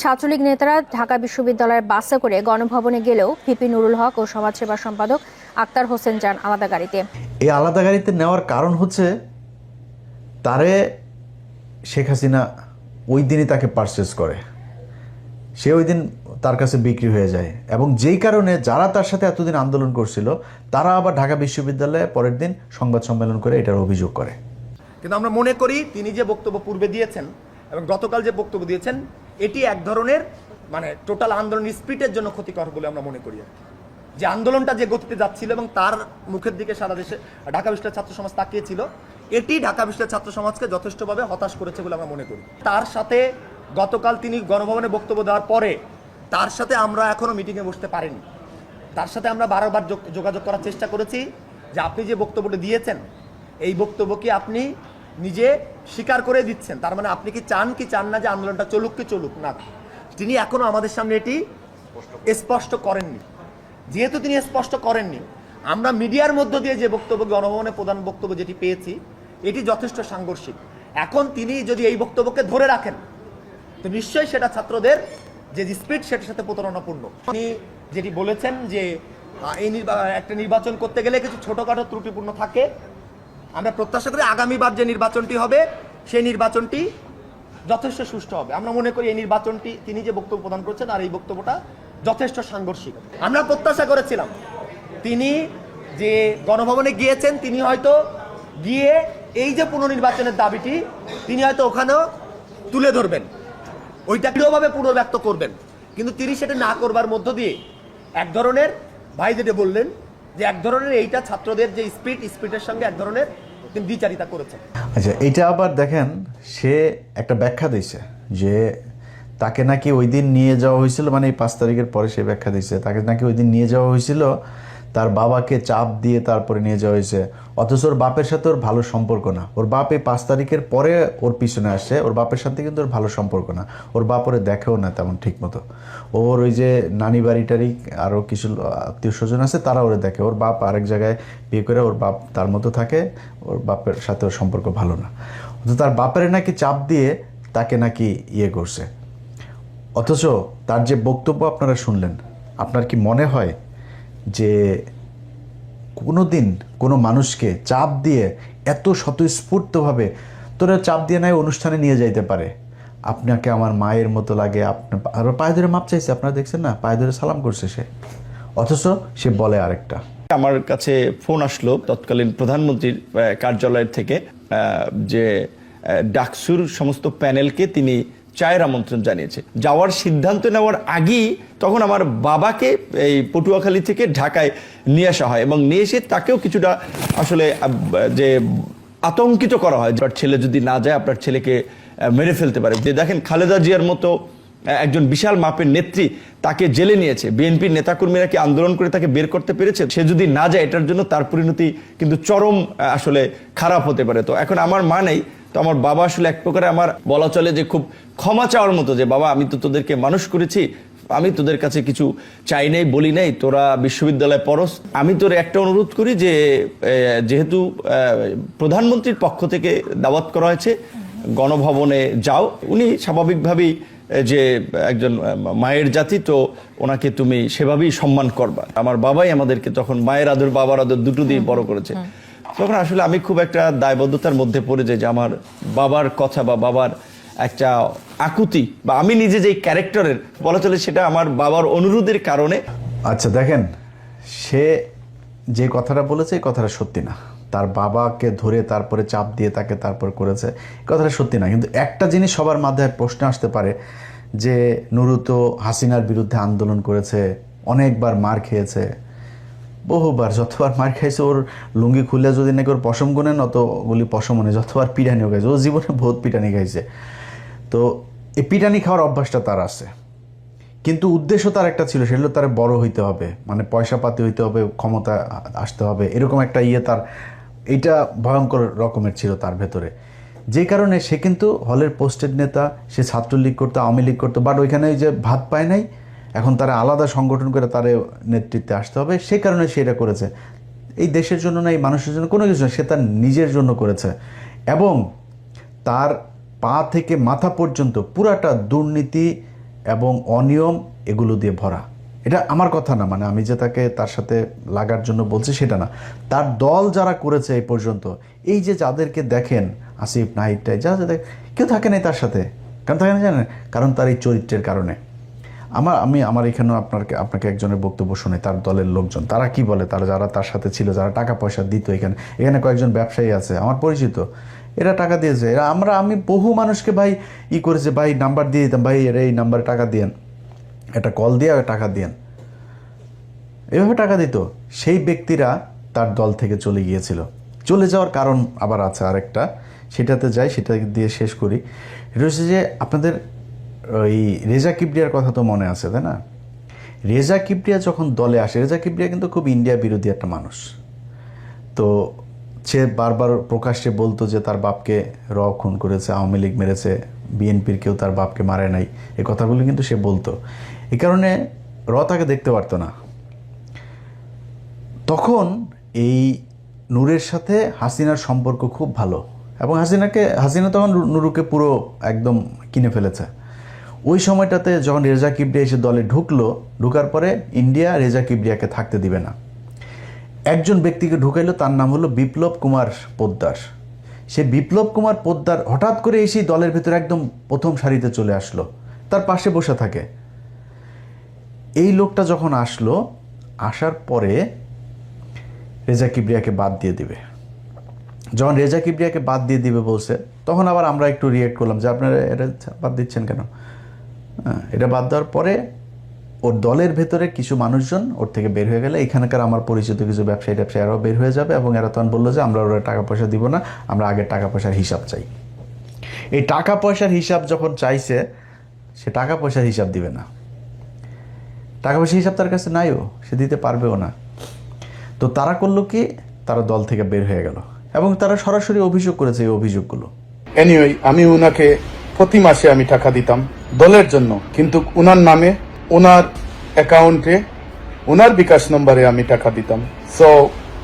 ছাত্রলীগ নেতারা ঢাকা বিশ্ববিদ্যালয়ের বাসে করে গণভবনে গেলেও ভিপি নুরুল হক ও সমাজসেবা সম্পাদক আক্তার হোসেন যান আলাদা গাড়িতে। এই আলাদা গাড়িতে নেওয়ার কারণ হচ্ছে তারে শেখ হাসিনা ওই দিনই তাকে পারচেজ করে, সে ওই দিন তার কাছে বিক্রি হয়ে যায়, এবং যেই কারণে যারা তার সাথে এতদিন আন্দোলন করছিল তারা আবার ঢাকা বিশ্ববিদ্যালয়ে পরের দিন সংবাদ সম্মেলন করে এটার অভিযোগ করে। কিন্তু আমরা মনে করি তিনি যে বক্তব্য পূর্বে দিয়েছেন এবং গতকাল যে বক্তব্য দিয়েছেন এটি এক ধরনের মানে টোটাল আন্দোলন স্পিরিটের জন্য ক্ষতিকর বলে আমরা মনে করি। যে আন্দোলনটা যে গতিতে যাচ্ছিল এবং তার মুখের দিকে সারা দেশে ঢাকা বিশ্ববিদ্যালয়ের ছাত্র সমাজ তাকিয়েছিল, এটি ঢাকা বিশ্ববিদ্যালয়ের ছাত্র সমাজকে যথেষ্টভাবে হতাশ করেছে বলে আমরা মনে করি। তার সাথে গতকাল তিনি গণভবনে বক্তব্য দেওয়ার পরে তার সাথে আমরা এখনো মিটিংয়ে বসতে পারিনি। তার সাথে আমরা বারবার যোগাযোগ করার চেষ্টা করেছি যে আপনি যে বক্তব্যটা দিয়েছেন এই বক্তব্য কি আপনি নিজে স্বীকার করে দিচ্ছেন, তার মানে আপনি কি চান না যে আন্দোলনটা চলুক কি চলুক না। তিনি এখনো আমাদের সামনে এটি স্পষ্ট করেননি। যেহেতু তিনি স্পষ্ট করেননি, আমরা মিডিয়ার মধ্য দিয়ে যে বক্তব্য, গণভবনে প্রধান বক্তব্য যেটি পেয়েছি এটি যথেষ্ট সাংঘর্ষিক। এখন তিনি যদি এই বক্তব্যকে ধরে রাখেন তো নিশ্চয়ই সেটা ছাত্রদের যে স্পিরিট সেটার সাথে প্রতারণাপূর্ণ। তিনি যেটি বলেছেন যে এই একটা নির্বাচন করতে গেলে কিছু ছোটোখাটো ত্রুটিপূর্ণ থাকে, আমরা প্রত্যাশা করি আগামীবার যে নির্বাচনটি হবে সেই নির্বাচনটি যথেষ্ট সুষ্ঠু হবে। আমরা মনে করি এই নির্বাচনটি তিনি যে বক্তব্য প্রদান করছেন আর এই বক্তব্যটা যথেষ্ট সাংঘর্ষিক। আমরা প্রত্যাশা করেছিলাম তিনি যে গণভবনে গিয়েছেন তিনি হয়তো গিয়ে এই যে পুনর্নির্বাচনের দাবিটি তিনি হয়তো ওখানেও তুলে ধরবেন, ওইটা দৃঢ়ভাবে পুনর্ব্যক্ত করবেন, কিন্তু তিনি সেটা না করবার মধ্য দিয়ে এক ধরনের ভাই যেটা বললেন যে এক ধরনের এইটা ছাত্রদের যে স্পিরিটের সঙ্গে এক ধরনের তিনি দ্বিচারিতা করেছেন। আচ্ছা, এটা আবার দেখেন, সে একটা ব্যাখ্যা দিয়েছে যে তাকে নাকি ওই দিন নিয়ে যাওয়া হয়েছিল, মানে এই 5 তারিখের পরে সে ব্যাখ্যা দিয়েছে তাকে নাকি ওই দিন নিয়ে যাওয়া হয়েছিল, তার বাবাকে চাপ দিয়ে তারপরে নিয়ে যাওয়া হয়েছে, অথচ ওর বাপের সাথে ওর ভালো সম্পর্ক না। ওর বাপ এই 5 তারিখের পরে ওর পিছনে আসে, ওর বাপের সাথে কিন্তু ওর ভালো সম্পর্ক না, ওর বাপ ওরে দেখেও না তেমন ঠিক মতো। ওর ওই যে নানি বাড়িটারি আরও কিছু আত্মীয় স্বজন আছে তারা ওরে দেখে, ওর বাপ আরেক জায়গায় বিয়ে করে ওর বাপ তার মতো থাকে, ওর বাপের সাথে ওর সম্পর্ক ভালো না, অথচ তার বাপের নাকি চাপ দিয়ে তাকে নাকি ইয়ে করছে। অথচ তার যে বক্তব্য আপনারা শুনলেন, আপনার কি মনে হয় যে কোনো দিন কোনো মানুষকে চাপ দিয়ে এত স্বতঃস্ফূর্তভাবে তোরা চাপ দিয়ে নাই অনুষ্ঠানে নিয়ে যাইতে পারে? আপনাকে আমার মায়ের মতো লাগে, আপনি আর পায়ে ধরে মাপ চাইছে, আপনারা দেখছেন না, পায়ে ধরে সালাম করছে সে, অথচ সে বলে আরেকটা। আমার কাছে ফোন আসলো তৎকালীন প্রধানমন্ত্রীর কার্যালয়ের থেকে যে ডাকসুর সমস্ত প্যানেলকে তিনি চায়ের আমন্ত্রণ জানিয়েছে। যাওয়ার সিদ্ধান্ত নেওয়ার আগেই তখন আমার বাবাকে এই পটুয়াখালী থেকে ঢাকায় নিয়ে আসা হয় এবং নিয়ে এসে তাকেও কিছুটা আসলে যে আতঙ্কিত করা হয়, আপনার ছেলে যদি না যায় আপনার ছেলেকে মেরে ফেলতে পারে। যে দেখেন খালেদা জিয়ার মতো একজন বিশাল মাপের নেত্রী তাকে জেলে নিয়েছে, বিএনপির নেতাকর্মীরা কি আন্দোলন করে তাকে বের করতে পেরেছে? সে যদি না যায় এটার জন্য তার পরিণতি কিন্তু চরম আসলে খারাপ হতে পারে। তো এখন আমার মা নেই, তো আমার বাবা আসলে এক প্রকারে আমার বলা চলে যে খুব ক্ষমা চাওয়ার মতো, যে বাবা আমি তো তোদেরকে মানুষ করেছি, আমি তোদের কাছে কিছু চাই নাই বলি নাই, তোরা বিশ্ববিদ্যালয়ে পড়স, আমি তোর একটা অনুরোধ করি যে যেহেতু প্রধানমন্ত্রীর পক্ষ থেকে দাওয়াত করা হয়েছে গণভবনে যাও। উনি স্বাভাবিকভাবেই যে একজন মায়ের জাতি, তো ওনাকে তুমি সেভাবেই সম্মান করবা। আমার বাবাই আমাদেরকে তখন মায়ের আদর বাবার আদর দুটো দিয়ে বড় করেছে। তখন আসলে আমি খুব একটা দায়বদ্ধতার মধ্যে পড়ে যাই যে আমার বাবার কথা বা বাবার একটা আকুতি বা আমি নিজে যেই ক্যারেক্টারের বলা চলে সেটা আমার বাবার অনুরোধের কারণে। আচ্ছা দেখেন, সে যে কথাটা বলেছে এই কথাটা সত্যি না। তার বাবাকে ধরে তারপরে চাপ দিয়ে তাকে তারপর করেছে, এই কথাটা সত্যি না। কিন্তু একটা জিনিস সবার মাথায় প্রশ্ন আসতে পারে যে নুরু তো হাসিনার বিরুদ্ধে আন্দোলন করেছে, অনেকবার মার খেয়েছে, বহুবার, যতবার মার খাইছে ওর লুঙ্গি খুলে যদি নাকি ওর পশম গুনেন অতগুলি পশম মনে, যতবার পিটানিও খাইছে, ও জীবনে বহুত পিটানি খাইছে। তো এই পিটানি খাওয়ার অভ্যাসটা তার আছে, কিন্তু উদ্দেশ্য তার একটা ছিল, সেগুলো তার বড় হইতে হবে, মানে পয়সা পাতি হইতে হবে, ক্ষমতা আসতে হবে, এরকম একটা তার এইটা ভয়ঙ্কর রকমের ছিল তার ভেতরে। যে কারণে সে কিন্তু হলের পোস্টেড নেতা, সে ছাত্রলীগ করতো, আওয়ামী লীগ করতো, বাট ওইখানে যে ভাত পায় নাই, এখন তারা আলাদা সংগঠন করে তার নেতৃত্বে আসতে হবে, সে কারণে সে এটা করেছে। এই দেশের জন্য না, এই মানুষের জন্য কোনো কিছু না, সে তার নিজের জন্য করেছে। এবং তার পা থেকে মাথা পর্যন্ত পুরাটা দুর্নীতি এবং অনিয়ম এগুলো দিয়ে ভরা। এটা আমার কথা না, মানে আমি যে তার সাথে লাগার জন্য বলছি সেটা না, তার দল যারা করেছে এই পর্যন্ত, এই যে যাদেরকে দেখেন আসিফ নাহিদটাই যা কেউ থাকে নাই তার সাথে, কারণ থাকে না জানেন, কারণ তার এই চরিত্রের কারণে। আমার এখানেও আপনাকে একজনের বক্তব্য শুনে, তার দলের লোকজন তারা কি বলে, তারা যারা তার সাথে ছিল, যারা টাকা পয়সা দিত, এখানে কয়েকজন ব্যবসায়ী আছে আমার পরিচিত, এরা টাকা দিয়েছে, আমি বহু মানুষকে ভাই করেছে, ভাই নাম্বার দিয়ে দিতাম, ভাই এর এই নাম্বারে টাকা দিয়েন, একটা কল দিয়ে টাকা দিয়েন, এভাবে টাকা দিত। সেই ব্যক্তিরা তার দল থেকে চলে গিয়েছিল। চলে যাওয়ার কারণ আবার আছে আরেকটা, সেটাতে যাই, সেটা দিয়ে শেষ করি। এটা হচ্ছে যে আপনাদের ওই রেজা কিবরিয়ার কথা তো মনে আছে, তাই না? রেজা কিবরিয়া যখন দলে আসে, রেজা কিবরিয়া কিন্তু খুব ইন্ডিয়া বিরোধী একটা মানুষ, তো সে বারবার প্রকাশ্যে বলতো যে তার বাপকে খুন করেছে, আওয়ামী লীগ মেরেছে, বিএনপির কেউ তার বাপকে মারে নাই, এই কথাগুলো কিন্তু সে বলতো। এই কারণে তাকে দেখতে পারতো না। তখন এই নূরের সাথে হাসিনার সম্পর্ক খুব ভালো, এবং হাসিনা তখন নুরুকে পুরো একদম কিনে ফেলেছে। ওই সময়টাতে যখন রেজা কিবরিয়া এসে দলে ঢুকার পরে ইন্ডিয়া রেজা কিবরিয়াকে থাকতে দিবে না। একজন ব্যক্তিকে ঢুকাইলো, তার নাম হলো বিপ্লব কুমার পোদ্দার। সে বিপ্লব কুমার পোদ্দার হঠাৎ করে এসে দলের ভিতরে একদম প্রথম সারিতে চলে আসলো, তার পাশে বসে থাকে। এই লোকটা যখন আসার পরে রেজা কিবরিয়াকে বাদ দিয়ে দিবে। যখন রেজা কিবরিয়াকে বাদ দিয়ে দিবে বলছে, তখন আবার আমরা একটু রিয়েক্ট করলাম যে আপনারা এটা বাদ দিচ্ছেন কেন? এটা বাদ দেওয়ার পরে ওর দলের ভেতরে কিছু মানুষজন ওর থেকে বের হয়ে গেলে, এখানকার আমার পরিচিত কিছু ব্যবসায়ীরাও বের হয়ে যাবে, এবং এরা তখন বললো যে আমরা ওরা টাকা পয়সা দিব না, আমরা আগের টাকা পয়সার হিসাব চাই। এই টাকা পয়সার হিসাব যখন চাইছে, সে টাকা পয়সার হিসাব দিবে না, টাকা পয়সার হিসাব তার কাছে নাইও, সে দিতে পারবেও না। তো তারা করলো কি, তারা দল থেকে বের হয়ে গেল, এবং তারা সরাসরি অভিযোগ করেছে এই অভিযোগগুলো। এনিওয়ে, আমি উনাকে প্রতি মাসে আমি টাকা দিতাম দলের জন্য, কিন্তু উনার নামে, উনার অ্যাকাউন্টে, উনার বিকাশ নম্বরে আমি টাকা দিতাম। সো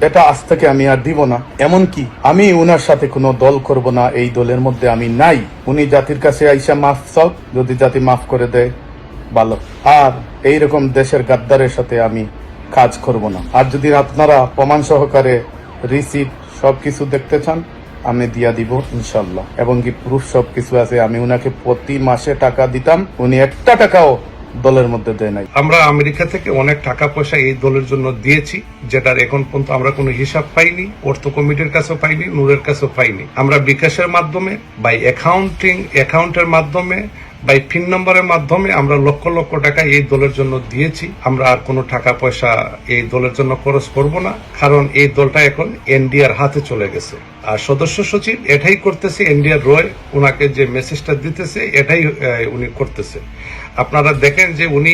এটা আজ থেকে আমি আর দিব না, এমনকি আমি উনার সাথে কোনো দল করব না, এই দলের মধ্যে আমি নাই। উনি জাতির কাছে আইসা মাফ চাও, যদি জাতি মাফ করে দেয় ভালো, আর এইরকম দেশের গাদ্দারের সাথে আমি কাজ করব না। আর যদি আপনারা প্রমাণ সহকারে রিসিপ্ট সবকিছু দেখতে চান, আমি দিয়া দিব ইনশাল্লাহ, এবং কি প্রুফ সবকিছু আছে। আমি উনাকে প্রতি মাসে টাকা দিতাম, উনি একটা টাকাও দলের মধ্যে দেয় নাই। আমরা আমেরিকা থেকে অনেক টাকা পয়সা এই দলের জন্য দিয়েছি, যেটার এখন পর্যন্ত আমরা কোনো হিসাব পাইনি, অর্থ কমিটির কাছেও পাইনি, নূরের কাছেও পাইনি। আমরা বিকাশের মাধ্যমে, বাই অ্যাকাউন্টের মাধ্যমে, বাই পিন নম্বরের মাধ্যমে আমরা লক্ষ লক্ষ টাকা এই দলের জন্য দিয়েছি। আমরা আর কোনো টাকা পয়সা এই দলের জন্য খরচ করব না, কারণ এই দলটা এখন এনডিআর হাতে চলে গেছে। আর সদস্য সচিব এটাই করতেছে, এনডিআর রয় ওনাকে যে মেসেজটা দিতেছে এটাই উনি করতেছে। আপনারা দেখেন যে উনি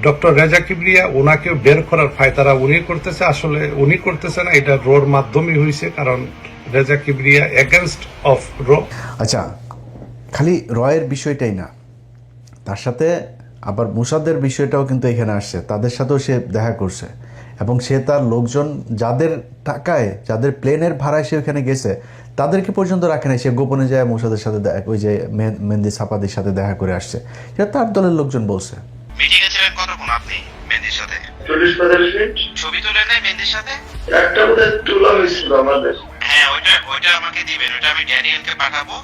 ডক্টর রেজা কিবরিয়া, ওনাকেও বের করার ফায়দারা উনি করতেছে, আসলে উনি করতেছে না, এটা রোর মাধ্যমে হয়েছে, কারণ রেজা কিবরিয়া এগেনস্ট অফ র। আচ্ছা, খালি রয়ের বিষয়টাই না, তার সাথে আবার মুসাদের বিষয়টাও কিন্তু এখানে আসছে, তাদের সাথেও সে দেখা করছে, এবং সে তার লোকজন যাদের টাকায়, যাদের প্লেনের ভাড়ায় সে ওখানে গেছে, তাদেরকে পর্যন্ত রাখে নাই। সে গোপনে যায় মুসাদের সাথে, ওই যে মেহেন্দি সাপাদির সাথে দেখা করে আসছে, সেটা তার দলের লোকজন বলছে। মিটিং এ ছিলেন কতক্ষণ আপনি মেহেন্দির সাথে? 40-45 মিনিট। ছবি তুলে নেয় মেহেন্দির সাথে? একটা বোধহয় তোলা হয়েছিল আমাদের। হ্যাঁ, ওইটা আমাকে দিবেন, ওইটা আমি ড্যানিয়েলকে পাঠাবো,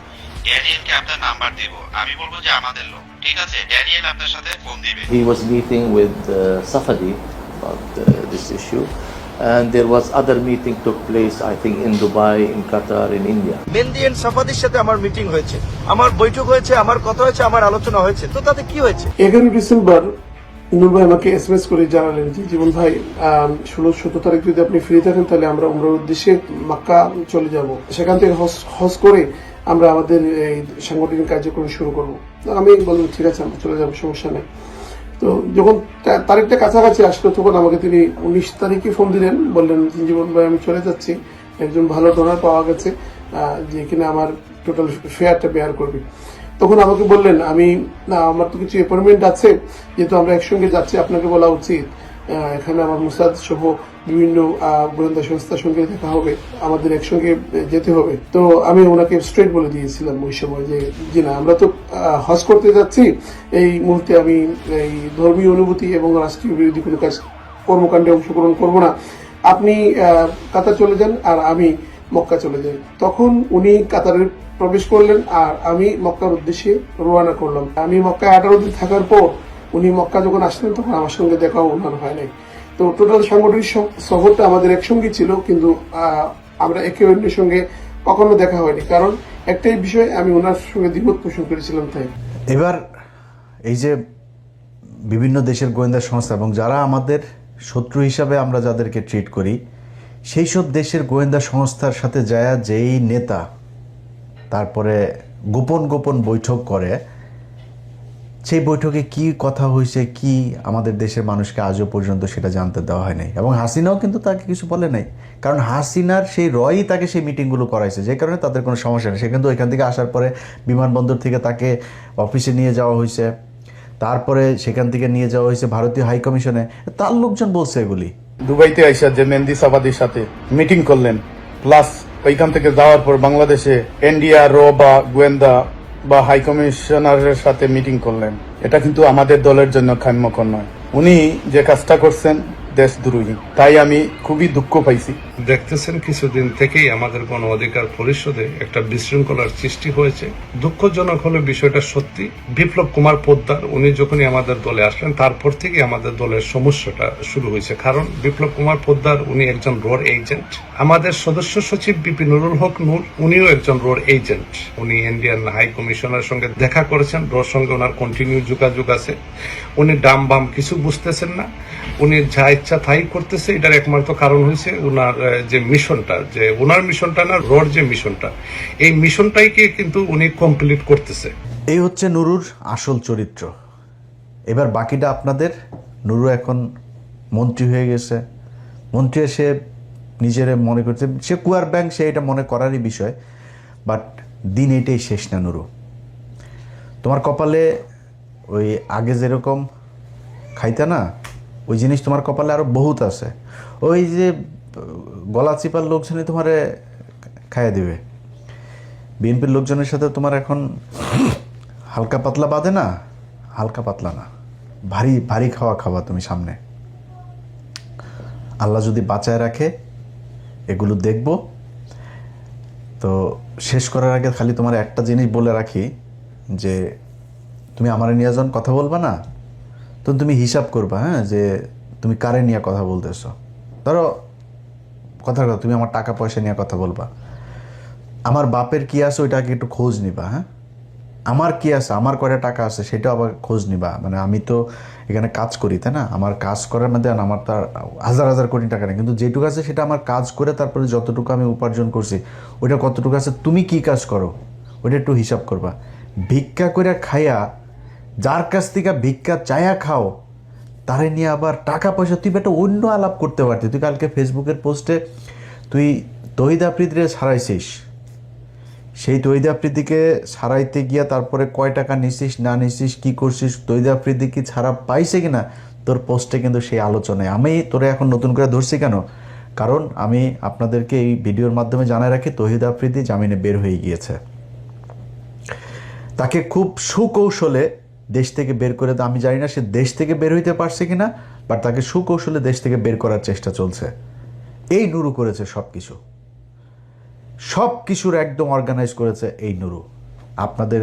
ড্যানিয়েলকে আপনার নাম্বার দেব, আমি বলবো যে আমাদের লোক, ঠিক আছে? ড্যানিয়েল আপনার সাথে ফোন দিবে। He was meeting with Safadi about this issue. And there was other meeting took place, I think, in Dubai, in Qatar, in India. Mehedi and সাফাদির সাথে আমার মিটিং হয়েছে, আমার বৈঠক হয়েছে, আমার কথা হয়েছে, আমার আলোচনা হয়েছে, তো তাতে কি হয়েছে? 11 ডিসেম্বর নূর ভাই আমাকে এসএমএস করে জানালেন যে জীবন ভাই 16-17 তারিখ যদি আপনি ফ্রি থাকেন তাহলে আমরা উমরার উদ্দেশ্যে মক্কা চলে যাব, সেখান থেকে হজ করে আমরা আমাদের এই সাংগঠনিক কার্যক্রম শুরু করব। আমি বললাম ঠিক আছে, আমরা চলে যাবো, সমস্যা নেই। তো যখন তারিখটা কাছাকাছি আসলো তখন আমাকে তিনি 19 তারিখে ফোন দিলেন, বললেন জীবন ভাই আমি চলে যাচ্ছি, একজন ভালো ডোনার পাওয়া গেছে যে কিনা আমার টোটাল ফেয়ারটা বেয়ার করবে। তখন আমাকে বললেন আমার তো কিছু অ্যাপয়েন্টমেন্ট আছে, যেহেতু আমরা একসঙ্গে যাচ্ছি আপনাকে বলা উচিত, এখানে আমার মুসাদ সহ বিভিন্ন গোয়েন্দা সংস্থার সঙ্গে দেখা হবে, আমাদের একসঙ্গে যেতে হবে। তো আমি ওনাকে স্ট্রেট বলে দিয়েছিলাম ওই সময় যে জি না, আমরা তো হজ করতে যাচ্ছি, এই মুহূর্তে আমি এই ধর্মীয় অনুভূতি এবং রাষ্ট্রীয় বিরোধী কোনো কর্মকাণ্ডে অংশগ্রহণ করবো না, আপনি কাতার চলে যান আর আমি মক্কা চলে যাই। তখন উনি কাতারে প্রবেশ করলেন আর আমি মক্কার উদ্দেশ্যে রওনা করলাম। আমি মক্কায় 18 দিন থাকার পর উনি মক্কা যখন আসলেন তখন আমার সঙ্গে দেখাও ওনার হয় নাই। তো টোটাল সাংগঠনিক সফরটা আমাদের একসঙ্গে ছিল, কিন্তু আমরা একে অন্যের সঙ্গে কখনো দেখা হয়নি, কারণ একটাই বিষয়, আমি ওনার সঙ্গে দ্বিমত পোষণ করেছিলাম। তাই এবার এই যে বিভিন্ন দেশের গোয়েন্দা সংস্থা এবং যারা আমাদের শত্রু হিসাবে আমরা যাদেরকে ট্রিট করি, সেই সব দেশের গোয়েন্দা সংস্থার সাথে যায় যেই নেতা তারপরে গোপন গোপন বৈঠক করে, সেই বৈঠকে কি কথা হয়েছে কি আমাদের দেশের মানুষকে আজও পর্যন্ত সেটা জানতে দেওয়া হয় নাই। এবং হাসিনাও কিন্তু তাকে কিছু বলে নাই, কারণ হাসিনার সেই রয়ই তাকে সেই মিটিংগুলো করাইছে, যে কারণে তাদের কোনো সমস্যা নেই। সে কিন্তু এখান থেকে আসার পরে বিমানবন্দর থেকে তাকে অফিসে নিয়ে যাওয়া হয়েছে, তারপরে সেখান থেকে নিয়ে যাওয়া হয়েছে ভারতীয় হাই কমিশনে, তার লোকজন বলছে এগুলি। দুবাইতে আইসা যে মেহেদী সাফাদির সাথে মিটিং করলেন, প্লাস ওইখান থেকে যাওয়ার পর বাংলাদেশে এনডিআর বা গোয়েন্দা বা হাই কমিশনারের সাথে মিটিং করলেন, এটা কিন্তু আমাদের দলের জন্য কাম্যকর নয়। উনি যে কাজটা করছেন দেশদ্রোহী, তাই আমি খুবই দুঃখ পাইছি। দেখতেছেন কিছুদিন থেকেই আমাদের গণ অধিকার পরিষদে একটা বিশৃঙ্খলার সৃষ্টি হয়েছে। দুঃখজনক হলে বিষয়টা সত্যি, বিপ্লব কুমার পোদ্দার উনি যখনই আমাদের দলে আসলেন তারপর থেকে আমাদের দলের সমস্যাটা শুরু হয়েছে। কারণ বিপ্লব কুমার পোদ্দার উনি একজন রোড এজেন্ট, আমাদের সদস্য সচিব বিপি নুরুল হক নূর উনিও একজন রোড এজেন্ট। উনি ইন্ডিয়ান হাই কমিশনার সঙ্গে দেখা করেছেন, রোড সঙ্গে ওনার কন্টিনিউ যোগাযোগ আছে। উনি ডাম বাম কিছু বুঝতেছেন না, উনি যা ইচ্ছা তাই করতেছে। এটার একমাত্র কারণ হয়েছে ওনার যে মিশনটা, যে ওনার মিশনটা না, রোড যে মিশনটা, এই মিশনটাইকে কিন্তু উনি কমপ্লিট করতেছে। এই হচ্ছে নুরুর আসল চরিত্র। এবার বাকিটা আপনাদের। নুরু এখন মন্ত্রী হয়ে গেছে, মন্ত্রী এসে নিজের মনে করছে সে কুয়ার ব্যাংক, সে এটা মনে করারই বিষয়, বাট দিন এটাই শেষ না। নুরু, তোমার কপালে ওই আগে যেরকম খাইতে না, ওই জিনিস তোমার কপালে আরও বহুত আছে। ওই যে গলা চিপার লোকজনই তোমারে খাইয়ে দেবে। বিএনপির লোকজনের সাথে তোমার এখন হালকা পাতলা বাদে না, হালকা পাতলা না, ভারী ভারী খাওয়া তুমি সামনে। আল্লাহ যদি বাঁচায় রাখে এগুলো দেখব। তো শেষ করার আগে খালি তোমার একটা জিনিস বলে রাখি, যে তুমি আমার নিয়ে যখন কথা বলবা না, তো তুমি হিসাব করবা, হ্যাঁ, যে তুমি কারে নিয়ে কথা বলতেছো। ধরো কথার কথা তুমি আমার টাকা পয়সা নিয়ে কথা বলবা, আমার বাপের কি আছে ওইটাকে একটু খোঁজ নিবা। হ্যাঁ, আমার কি আছে, আমার কয়টা টাকা আছে সেটাও আবার খোঁজ নিবা। মানে আমি তো এখানে কাজ করি, তাই না? আমার কাজ করার মধ্যে আমার তার হাজার হাজার কোটি টাকা নেই, কিন্তু যেটুকু আছে সেটা আমার কাজ করে তারপরে যতটুকু আমি উপার্জন করছি ওইটা কতটুকু আছে, তুমি কি কাজ করো ওইটা একটু হিসাব করবা। ভিক্ষা করে খাইয়া, যার কাছ থেকে ভিক্ষা চায়া খাও, তারে নিয়ে আবার টাকা পয়সা, তুই একটা অন্য আলাপ করতে পারতি। তুই কালকে ফেসবুকের পোস্টে তুই তহিদ আফ্রিদিরে ছাড়াইছিস, সেই তহিদ আফ্রিদিকে ছাড়াইতে গিয়া তারপরে কয় টাকা নিছিস না নিছিস, কি করছিস, তহিদ আফ্রিদি কি ছাড়া পাইছে কিনা, তোর পোস্টে কিন্তু সেই আলোচনায়। আমি তোরে এখন নতুন করে ধরছি কেন, কারণ আমি আপনাদেরকে এই ভিডিওর মাধ্যমে জানাই রাখি, তহিদ আফ্রিদি জামিনে বের হয়ে গিয়েছে। তাকে খুব সুকৌশলে দেশ থেকে বের করে, আমি জানি না সে দেশ থেকে বের হইতে পারছে কিনা, বাট তাকে সুকৌশলে দেশ থেকে বের করার চেষ্টা চলছে। এই নুরু করেছে সব কিছুর একদম অর্গানাইজ করেছে এই নুরু। আপনাদের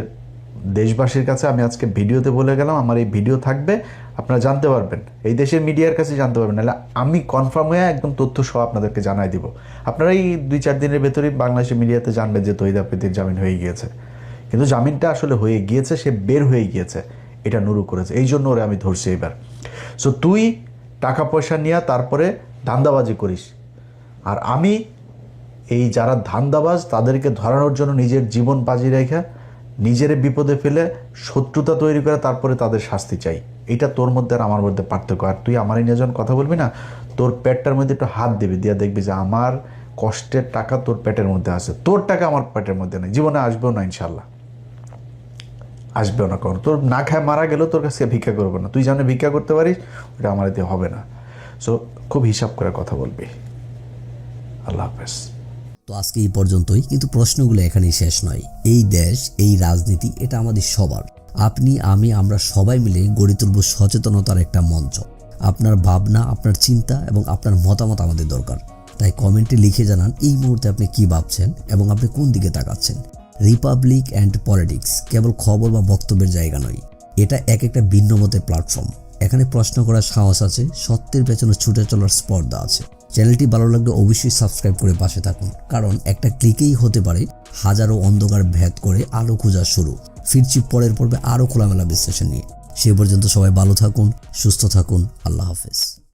দেশবাসীর কাছে আমি আজকে ভিডিওতে বলে গেলাম, আমার এই ভিডিও থাকবে, আপনারা জানতে পারবেন, এই দেশের মিডিয়ার কাছে জানতে পারবেন, নাহলে আমি কনফার্ম হয়ে একদম তথ্য সহ আপনাদেরকে জানাই দিব। আপনারা এই 2-4 দিনের ভেতরেই বাংলাদেশের মিডিয়াতে জানবেন যে তহিদ আফ্রিদির জামিন হয়ে গিয়েছে। কিন্তু জামিনটা আসলে হয়ে গিয়েছে, সে বের হয়ে গিয়েছে, এটা নুরু করেছে, এই জন্য ওরে আমি ধরছি এবার। সো তুই টাকা পয়সা নিয়ে তারপরে ধান্দাবাজি করিস, আর আমি এই যারা ধান্দাবাজ তাদেরকে ধরানোর জন্য নিজের জীবন বাজি রেখে নিজের বিপদে ফেলে শত্রুতা তৈরি করে তারপরে তাদের শাস্তি চাই। এটা তোর মধ্যে আর আমার মধ্যে পার্থক্য। আর তুই আমার নিয়ে যখন কথা বলবি না, তোর পেটটার মধ্যে একটু হাত দিবি, দিয়ে দেখবি যে আমার কষ্টের টাকা তোর পেটের মধ্যে আছে, তোর টাকা আমার পেটের মধ্যে নেই, জীবনে আসবেও না, ইনশাল্লাহ আসবেও না। কারণ তোর না খায় মারা গেলেও তোর কাছে ভিক্ষা করবো না, তুই যেমন ভিক্ষা করতে পারিস ওটা আমার এতে হবে না। সো খুব হিসাব করে কথা বলবি। আল্লাহ হাফেজ। তো আজকে এই পর্যন্তই, কিন্তু প্রশ্নগুলো এখানেই শেষ নয়। এই দেশ, এই রাজনীতি, এটা আমাদের সবার। আপনি, আমি, আমরা সবাই মিলে গড়ে তুলব সচেতনতার একটা মঞ্চ। আপনার ভাবনা, আপনার চিন্তা এবং আপনার মতামত আমাদের দরকার। তাই কমেন্টে লিখে জানান এই মুহূর্তে আপনি কি ভাবছেন এবং আপনি কোন দিকে তাকাচ্ছেন। রিপাবলিক অ্যান্ড পলিটিক্স কেবল খবর বা বক্তব্যের জায়গা নয়, এটা একটা ভিন্ন মতের প্ল্যাটফর্ম। এখানে প্রশ্ন করার সাহস আছে, সত্যের পেছনে ছুটে চলার স্পর্ধা আছে। চ্যানেলটি ভালো লাগলে অবশ্যই সাবস্ক্রাইব করে পাশে থাকুন, কারণ একটা ক্লিকেই হতে পারে হাজারো অন্ধকার ভেদ করে আলো খোঁজা শুরু। ফিরছি পরের পর্বে আরও খোলামেলা বিশ্লেষণ নিয়ে। সে পর্যন্ত সবাই ভালো থাকুন, সুস্থ থাকুন। আল্লাহ হাফেজ।